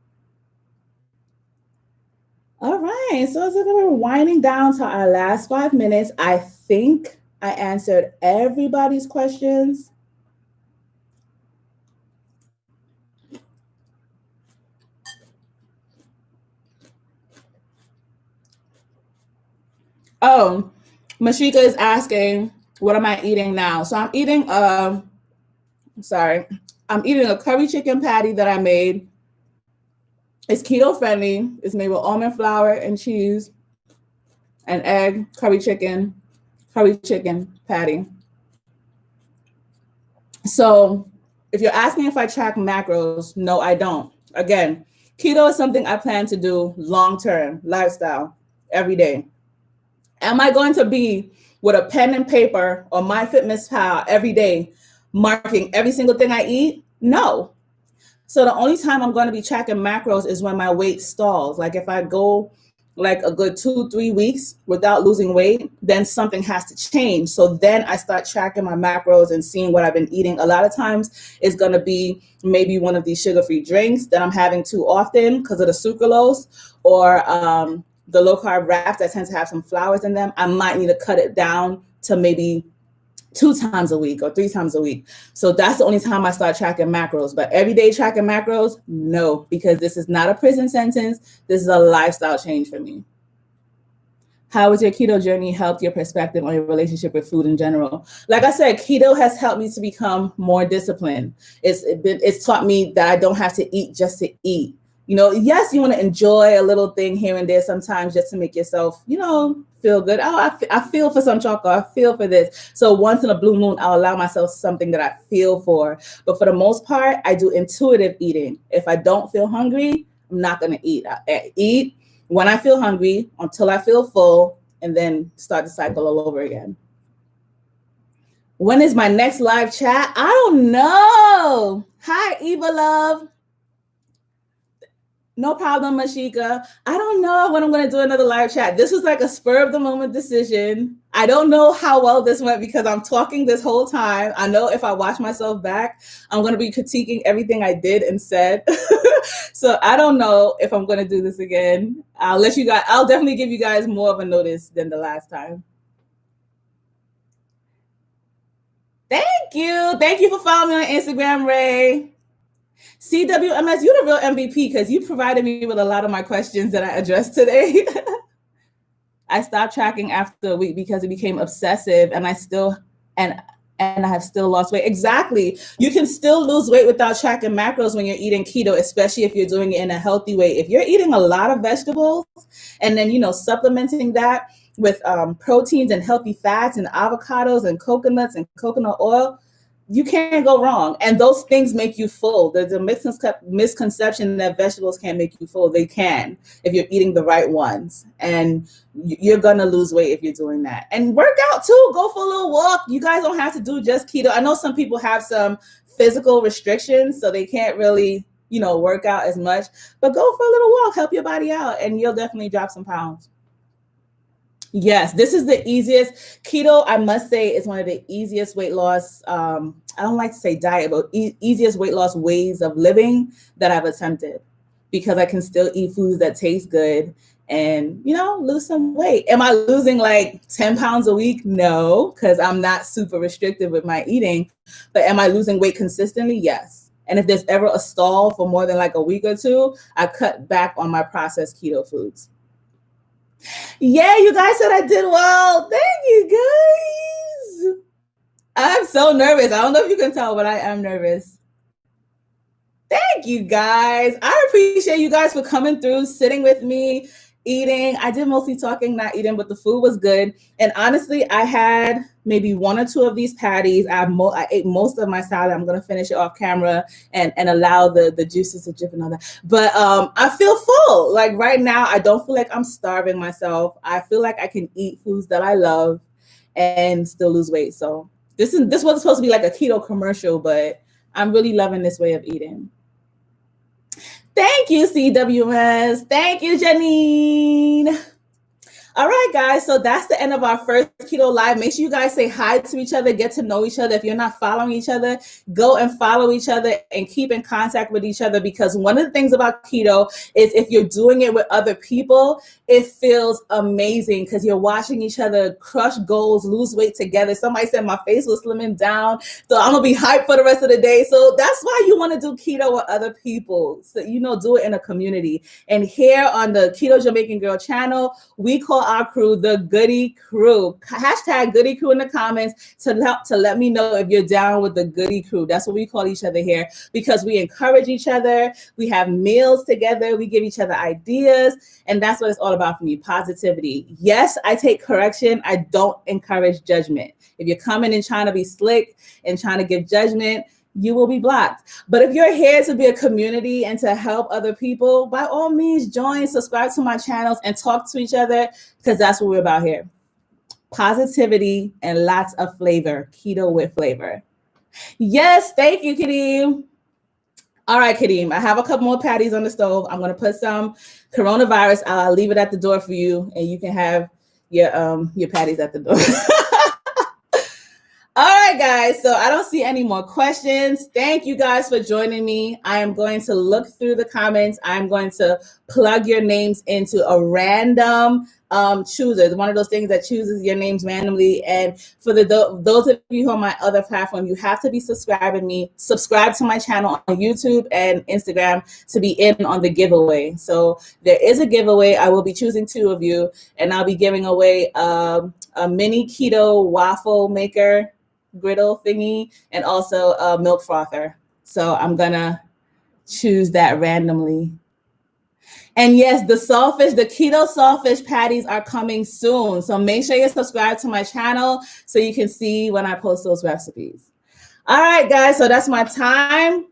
Speaker 1: All right, so as we're winding down to our last 5 minutes, I think I answered everybody's questions. Oh, Mashika is asking, what am I eating now? So I'm eating I'm eating a curry chicken patty that I made. It's keto friendly. It's made with almond flour and cheese and egg, curry chicken patty. So if you're asking if I track macros, no, I don't. Again, keto is something I plan to do long-term, lifestyle, every day. Am I going to be with a pen and paper or MyFitnessPal every day, marking every single thing I eat? No. So the only time I'm going to be tracking macros is when my weight stalls. Like if I go like a good 2-3 weeks without losing weight, then something has to change. So then I start tracking my macros and seeing what I've been eating. A lot of times it's going to be maybe one of these sugar-free drinks that I'm having too often because of the sucralose, or the low carb wraps that tend to have some flours in them. I might need to cut it down to maybe 2 times a week or 3 times a week. So that's the only time I start tracking macros. But every day tracking macros, no, because this is not a prison sentence. This is a lifestyle change for me. How has your keto journey helped your perspective on your relationship with food in general? Like I said, keto has helped me to become more disciplined. It's taught me that I don't have to eat just to eat. You know, yes, you want to enjoy a little thing here and there sometimes just to make yourself, you know, feel good. Oh, I feel for some chocolate. I feel for this. So once in a blue moon, I'll allow myself something that I feel for. But for the most part, I do intuitive eating. If I don't feel hungry, I'm not going to eat. I eat when I feel hungry until I feel full, and then start the cycle all over again. When is my next live chat? I don't know. Hi, Eva Love. No problem, Mashika. I don't know when I'm going to do another live chat. This was like a spur of the moment decision. I don't know how well this went because I'm talking this whole time. I know if I watch myself back, I'm going to be critiquing everything I did and said. So I don't know if I'm going to do this again. I'll definitely give you guys more of a notice than the last time. Thank you. Thank you for following me on Instagram, Ray. CWMS, you're the real MVP because you provided me with a lot of my questions that I addressed today. I stopped tracking after a week because it became obsessive, and I have still lost weight. Exactly. You can still lose weight without tracking macros when you're eating keto, especially if you're doing it in a healthy way. If you're eating a lot of vegetables and then, you know, supplementing that with proteins and healthy fats and avocados and coconuts and coconut oil, you can't go wrong. And those things make you full. There's a misconception that vegetables can't make you full. They can if you're eating the right ones. And you're going to lose weight if you're doing that. And work out too. Go for a little walk. You guys don't have to do just keto. I know some people have some physical restrictions, so they can't really, you know, work out as much. But go for a little walk. Help your body out, and you'll definitely drop some pounds. Yes, this is the easiest. Keto, I must say, is one of the easiest weight loss. I don't like to say diet, but easiest weight loss ways of living that I've attempted, because I can still eat foods that taste good and, you know, lose some weight. Am I losing like 10 pounds a week? No, because I'm not super restrictive with my eating. But am I losing weight consistently? Yes. And if there's ever a stall for more than like a week or two, I cut back on my processed keto foods. Yeah, you guys said I did well. Thank you, guys. I'm so nervous. I don't know if you can tell, but I am nervous. Thank you, guys. I appreciate you guys for coming through, sitting with me, eating. I did mostly talking, not eating, but the food was good. And honestly, I had maybe one or two of these patties. I ate most of my salad. I'm gonna finish it off camera and allow the juices to drip and all that. But I feel full. Like right now, I don't feel like I'm starving myself. I feel like I can eat foods that I love and still lose weight. So this wasn't supposed to be like a keto commercial, but I'm really loving this way of eating. Thank you, CWS. Thank you, Janine. All right, guys. So that's the end of our first Keto Live. Make sure you guys say hi to each other, get to know each other. If you're not following each other, go and follow each other and keep in contact with each other, because one of the things about keto is if you're doing it with other people, it feels amazing because you're watching each other crush goals, lose weight together. Somebody said my face was slimming down, so I'm going to be hyped for the rest of the day. So that's why you want to do keto with other people. So, do it in a community. And here on the Keto Jamaican Girl channel, we call our crew the Goodie Crew. Hashtag Goodie Crew in the comments to let me know if you're down with the Goodie Crew. That's what we call each other here, because we encourage each other. We have meals together. We give each other ideas. And that's what it's all about for me, positivity. Yes, I take correction. I don't encourage judgment. If you're coming and trying to be slick and trying to give judgment, you will be blocked. But if you're here to be a community and to help other people, by all means, join, subscribe to my channels, and talk to each other, because that's what we're about here. Positivity and lots of flavor. Keto with flavor. Yes, thank you, Kadeem. All right, Kadeem, I have a couple more patties on the stove. I'm going to put some coronavirus. I'll leave it at the door for you, and you can have your patties at the door. All right, guys. So I don't see any more questions. Thank you guys for joining me. I am going to look through the comments. I'm going to plug your names into a random chooser, one of those things that chooses your names randomly. And for those of you who are on my other platform, you have to be subscribe to my channel on YouTube and Instagram to be in on the giveaway. So there is a giveaway. I will be choosing 2 of you, and I'll be giving away a mini keto waffle maker griddle thingy, and also a milk frother. So I'm gonna choose that randomly. And yes, the keto saltfish patties are coming soon. So make sure you subscribe to my channel so you can see when I post those recipes. All right, guys, so that's my time.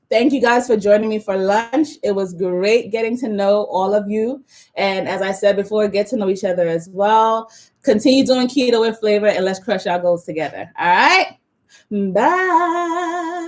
Speaker 1: Thank you guys for joining me for lunch. It was great getting to know all of you. And as I said before, get to know each other as well. Continue doing keto with flavor, and let's crush our goals together. All right? Bye.